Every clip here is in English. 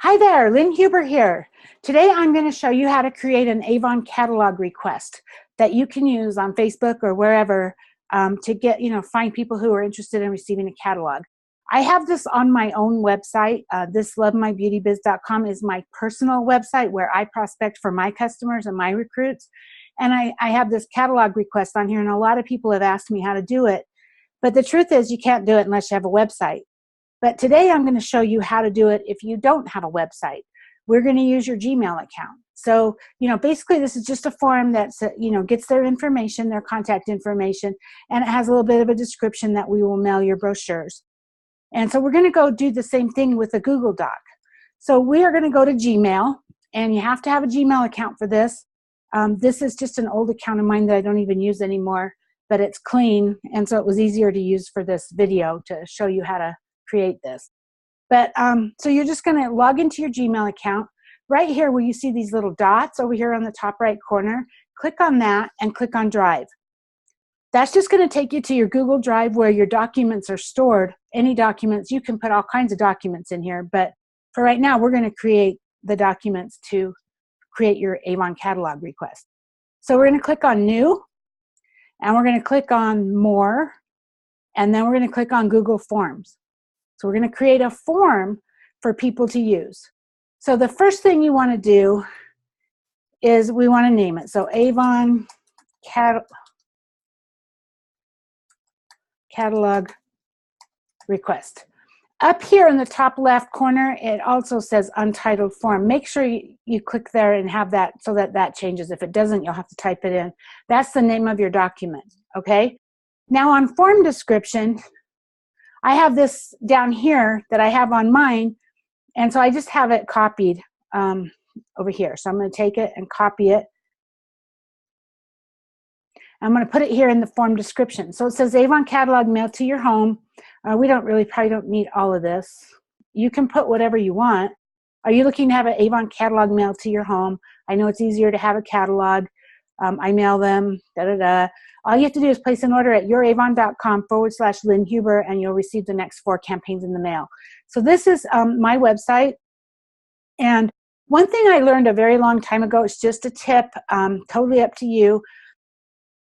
Hi there, Lynn Huber here. Today I'm going to show you how to create an Avon Catalog Request that you can use on Facebook or wherever to get, find people who are interested in receiving a catalog. I have this on my own website. This lovemybeautybiz.com is my personal website where I prospect for my customers and my recruits. And I have this catalog request on here, and a lot of people have asked me how to do it. But the truth is you can't do it unless you have a website. But today I'm going to show you how to do it if you don't have a website. We're going to use your Gmail account. So, basically this is just a form that, gets their information, their contact information, and it has a little bit of a description that we will mail your brochures. And so we're going to go do the same thing with a Google Doc. So we are going to go to Gmail, and you have to have a Gmail account for this. This is just an old account of mine that I don't even use anymore, but it's clean, and so it was easier to use for this video to show you how to create this. But so you're just going to log into your Gmail account. Right here where you see these little dots over here on the top right corner, click on that and click on Drive. That's just going to take you to your Google Drive where your documents are stored. Any documents, you can put all kinds of documents in here, but for right now we're going to create the documents to create your Avon Catalog Request. So we're going to click on New, and we're going to click on More, and then we're going to click on Google Forms. So we're going to create a form for people to use. So the first thing you want to do is we want to name it. So Avon Catalog Request. Up here in the top left corner, it also says Untitled Form. Make sure you click there and have that so that changes. If it doesn't, you'll have to type it in. That's the name of your document, okay? Now on form description, I have this down here that I have on mine, and so I just have it copied over here. So I'm going to take it and copy it. I'm going to put it here in the form description. So it says Avon Catalog mailed to your home. We probably don't need all of this. You can put whatever you want. Are you looking to have an Avon Catalog mailed to your home? I know it's easier to have a catalog. I mail them, All you have to do is place an order at youravon.com/Lynn Huber, and you'll receive the next 4 campaigns in the mail. So this is my website. And one thing I learned a very long time ago, it's just a tip, totally up to you.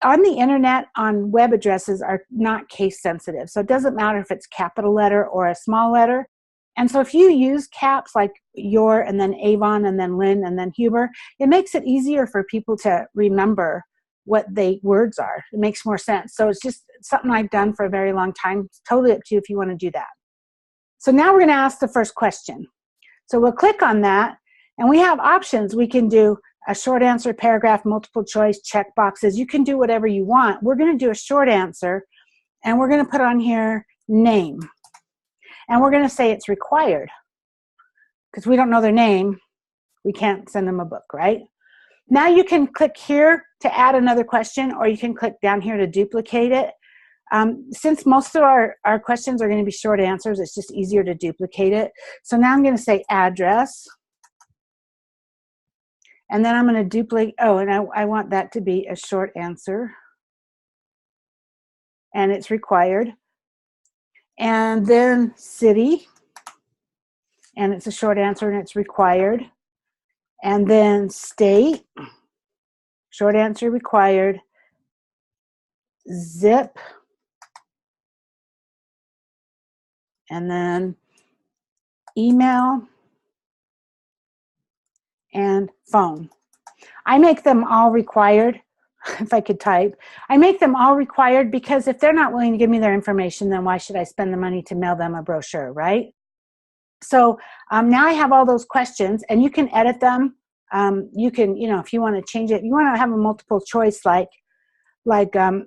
On the internet, on web addresses are not case sensitive. So it doesn't matter if it's capital letter or a small letter. And so if you use caps like your and then Avon and then Lynn and then Huber, it makes it easier for people to remember what the words are. It makes more sense. So it's just something I've done for a very long time. It's totally up to you if you want to do that. So now we're going to ask the first question. So we'll click on that, and we have options. We can do a short answer, paragraph, multiple choice, check boxes. You can do whatever you want. We're going to do a short answer, and we're going to put on here name. And we're going to say it's required. Because we don't know their name, we can't send them a book, right? Now you can click here to add another question, or you can click down here to duplicate it. Since most of our questions are going to be short answers, it's just easier to duplicate it. So now I'm going to say address. And then I'm going to duplicate, and I want that to be a short answer. And it's required. And then city. And it's a short answer and it's required. And then state. Short answer required. Zip. And then email. And phone. I make them all required, if I could type. I make them all required because if they're not willing to give me their information, then why should I spend the money to mail them a brochure, right? So now I have all those questions, and you can edit them. You can, if you want to change it, you want to have a multiple choice like do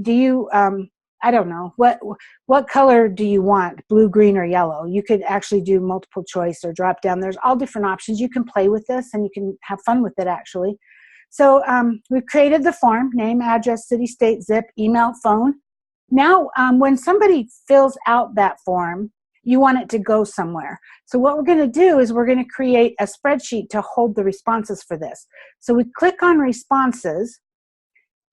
you, I don't know, what color do you want, blue, green, or yellow? You could actually do multiple choice or drop down. There's all different options. You can play with this, and you can have fun with it, actually. So we've created the form, name, address, city, state, zip, email, phone. Now, when somebody fills out that form, you want it to go somewhere. So what we're going to do is we're going to create a spreadsheet to hold the responses for this. So we click on responses,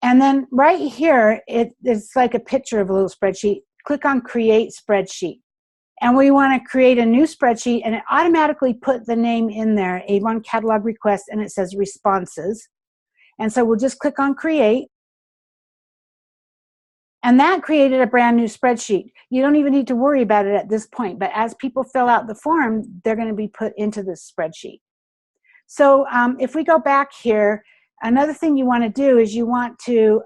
and then right here, it's like a picture of a little spreadsheet. Click on Create Spreadsheet. And we want to create a new spreadsheet, and it automatically put the name in there, Avon Catalog Request, and it says responses. And so we'll just click on create. And that created a brand new spreadsheet. You don't even need to worry about it at this point, but as people fill out the form, they're going to be put into this spreadsheet. So if we go back here, another thing you want to do is you want to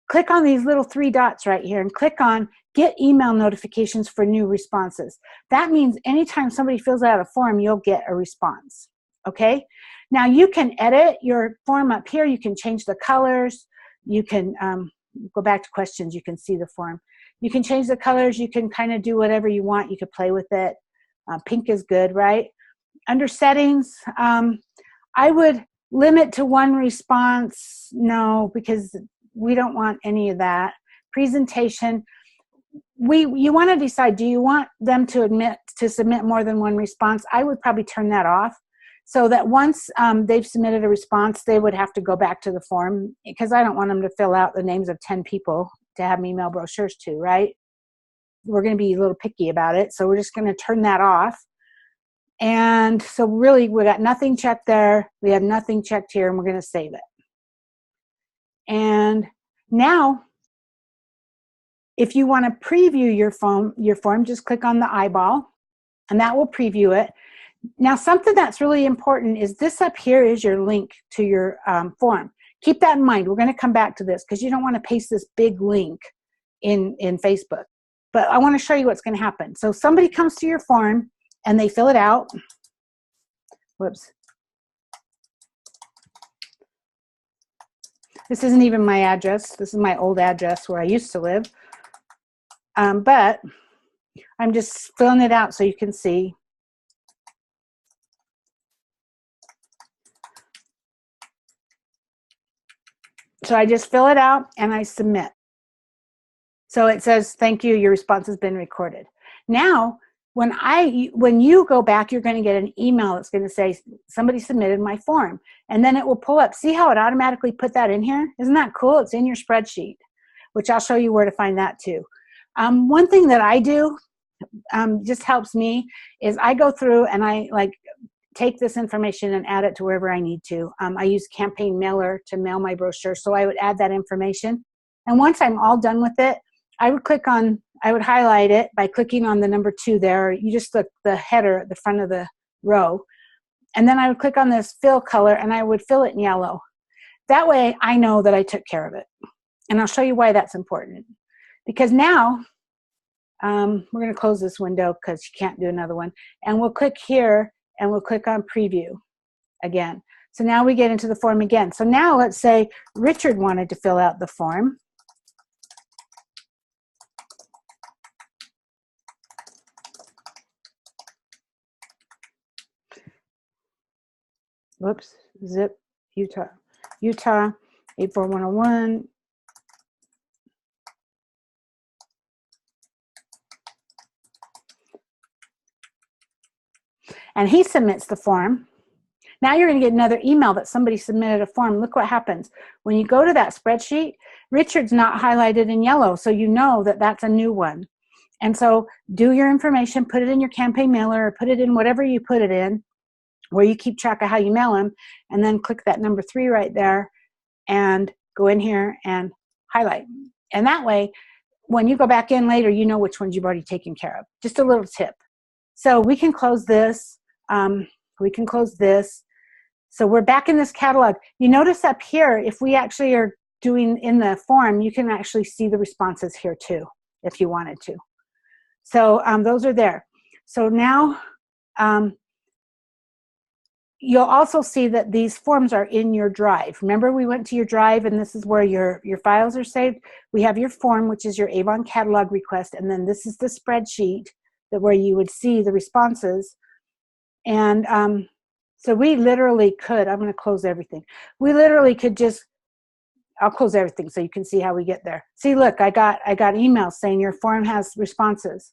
click on these little 3 dots right here and click on get email notifications for new responses. That means anytime somebody fills out a form, you'll get a response. Okay? Now you can edit your form up here. You can change the colors. You can go back to questions. You can see the form. You can change the colors. You can kind of do whatever you want. You could play with it. Pink is good, right? Under settings, I would limit to 1 response. No, because we don't want any of that. Presentation, you want to decide, do you want them to submit more than 1 response? I would probably turn that off so that once they've submitted a response, they would have to go back to the form, because I don't want them to fill out the names of 10 people to have me mail brochures to, right? We're going to be a little picky about it, so we're just going to turn that off. And so really, we got nothing checked there. We have nothing checked here, and we're going to save it. And now, if you want to preview your form, just click on the eyeball, and that will preview it. Now, something that's really important is this up here is your link to your form. Keep that in mind. We're going to come back to this because you don't want to paste this big link in Facebook. But I want to show you what's going to happen. So somebody comes to your form and they fill it out. Whoops. This isn't even my address. This is my old address where I used to live. But I'm just filling it out so you can see. So I just fill it out and I submit. So it says, thank you, your response has been recorded. Now, when you go back, you're going to get an email that's going to say, somebody submitted my form. And then it will pull up. See how it automatically put that in here? Isn't that cool? It's in your spreadsheet, which I'll show you where to find that too. One thing that I do just helps me is I go through and I take this information and add it to wherever I need to. I use Campaign Mailer to mail my brochure, so I would add that information. And once I'm all done with it, I would highlight it by clicking on the number 2 there. You just look the header at the front of the row. And then I would click on this fill color and I would fill it in yellow. That way I know that I took care of it. And I'll show you why that's important. Because now, we're going to close this window because you can't do another one. And we'll click here and we'll click on preview again. So now we get into the form again. So now let's say Richard wanted to fill out the form. Whoops, zip, Utah 84101. And he submits the form. Now you're going to get another email that somebody submitted a form. Look what happens. When you go to that spreadsheet, Richard's not highlighted in yellow, so you know that that's a new one. And so do your information, put it in your campaign mailer, or put it in whatever you put it in, where you keep track of how you mail them, and then click that number 3 right there and go in here and highlight. And that way, when you go back in later, you know which ones you've already taken care of. Just a little tip. So we can close this. We can close this. So we're back in this catalog. You notice up here, if we actually are doing in the form, you can actually see the responses here too, if you wanted to. So those are there. So now you'll also see that these forms are in your drive. Remember, we went to your drive and this is where your files are saved. We have your form, which is your Avon Catalog Request, and then this is the spreadsheet where you would see the responses. And so we literally could, I'm going to close everything. We literally could just, I'll close everything so you can see how we get there. See, look, I got emails saying your form has responses.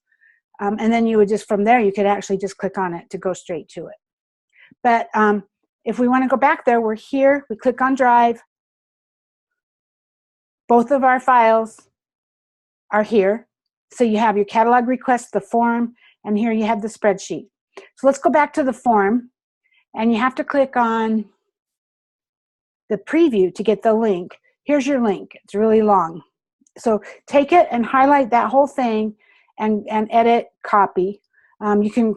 And then you would just, from there, you could actually just click on it to go straight to it. But if we want to go back there, we're here, we click on Drive. Both of our files are here. So you have your catalog request, the form, and here you have the spreadsheet. So let's go back to the form, and you have to click on the preview to get the link. Here's your link. It's really long. So take it and highlight that whole thing and edit, copy. You can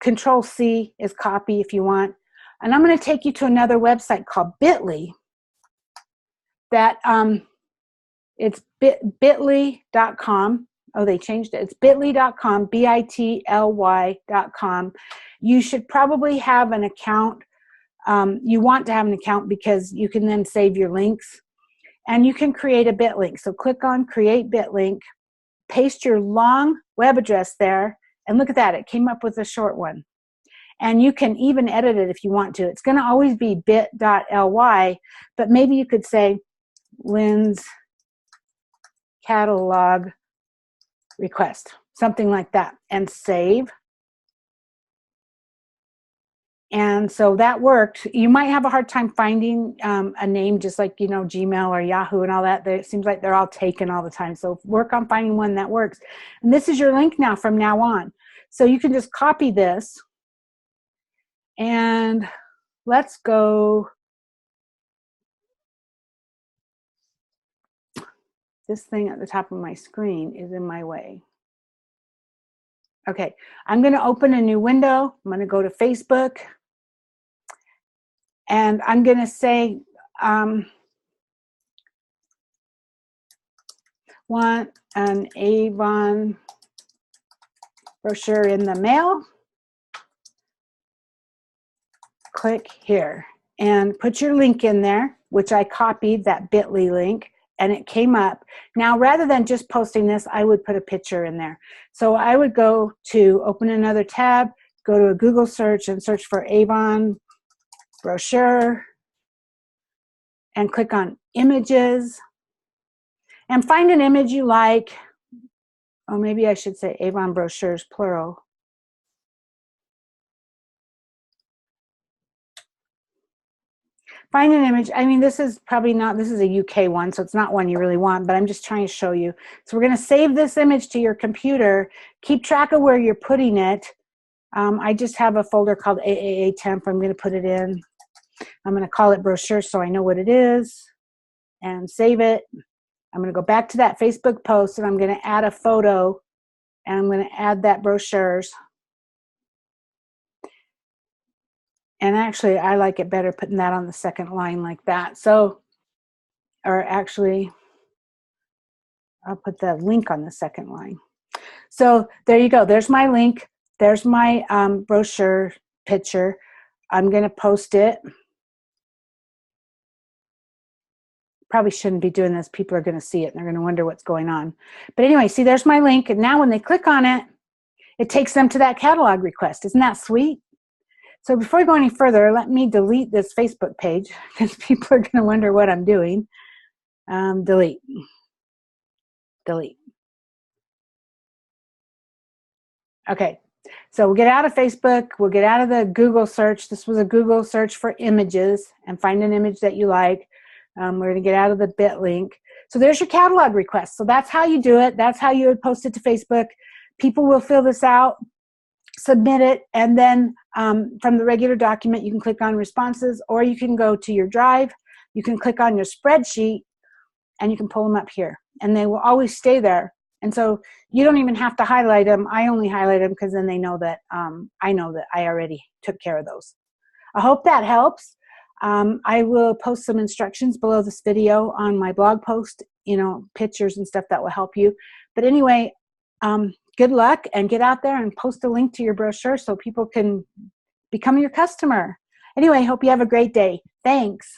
Control-C is copy if you want. And I'm going to take you to another website called Bitly. That it's bit.ly.com. Oh, they changed it. It's bit.ly.com, bitly.com. You should probably have an account. You want to have an account because you can then save your links. And you can create a bit link. So click on Create Bit Link, paste your long web address there, and look at that. It came up with a short one. And you can even edit it if you want to. It's going to always be bit.ly, but maybe you could say Lynn's Catalog Request, something like that, and save. And so that worked. You might have a hard time finding a name just like, you know, Gmail or Yahoo and all that. It seems like they're all taken all the time. So work on finding one that works. And this is your link now from now on. So you can just copy this. And let's go. This thing at the top of my screen is in my way. Okay, I'm going to open a new window. I'm going to go to Facebook. And I'm going to say, want an Avon brochure in the mail. Click here and put your link in there, which I copied, that bit.ly link, and it came up. Now, rather than just posting this, I would put a picture in there. So I would go to open another tab, go to a Google search and search for Avon brochure and click on images and find an image you like. Oh, maybe I should say Avon brochures, plural. Find an image. I mean, this is probably not, this is a UK one, so it's not one you really want, but I'm just trying to show you. So we're going to save this image to your computer. Keep track of where you're putting it. I just have a folder called AAA temp. I'm going to put it in. I'm going to call it brochure so I know what it is and save it. I'm going to go back to that Facebook post and I'm going to add a photo and I'm going to add that brochures. And actually, I like it better putting that on the second line like that. So, or actually, I'll put the link on the second line. So there you go. There's my link. There's my brochure picture. I'm going to post it. Probably shouldn't be doing this. People are going to see it and they're going to wonder what's going on. But anyway, see, there's my link. And now when they click on it, it takes them to that catalog request. Isn't that sweet? So before we go any further, let me delete this Facebook page because people are going to wonder what I'm doing. Delete. Delete. Okay, so we'll get out of Facebook. We'll get out of the Google search. This was a Google search for images and find an image that you like. We're going to get out of the bit link. So there's your catalog request. So that's how you do it. That's how you would post it to Facebook. People will fill this out, submit it, and then from the regular document, you can click on responses, or you can go to your drive. You can click on your spreadsheet, and you can pull them up here. And they will always stay there. And so you don't even have to highlight them. I only highlight them because then they know that I know that I already took care of those. I hope that helps. I will post some instructions below this video on my blog post, you know, pictures and stuff that will help you. But anyway, good luck and get out there and post a link to your brochure so people can become your customer. Anyway, hope you have a great day. Thanks.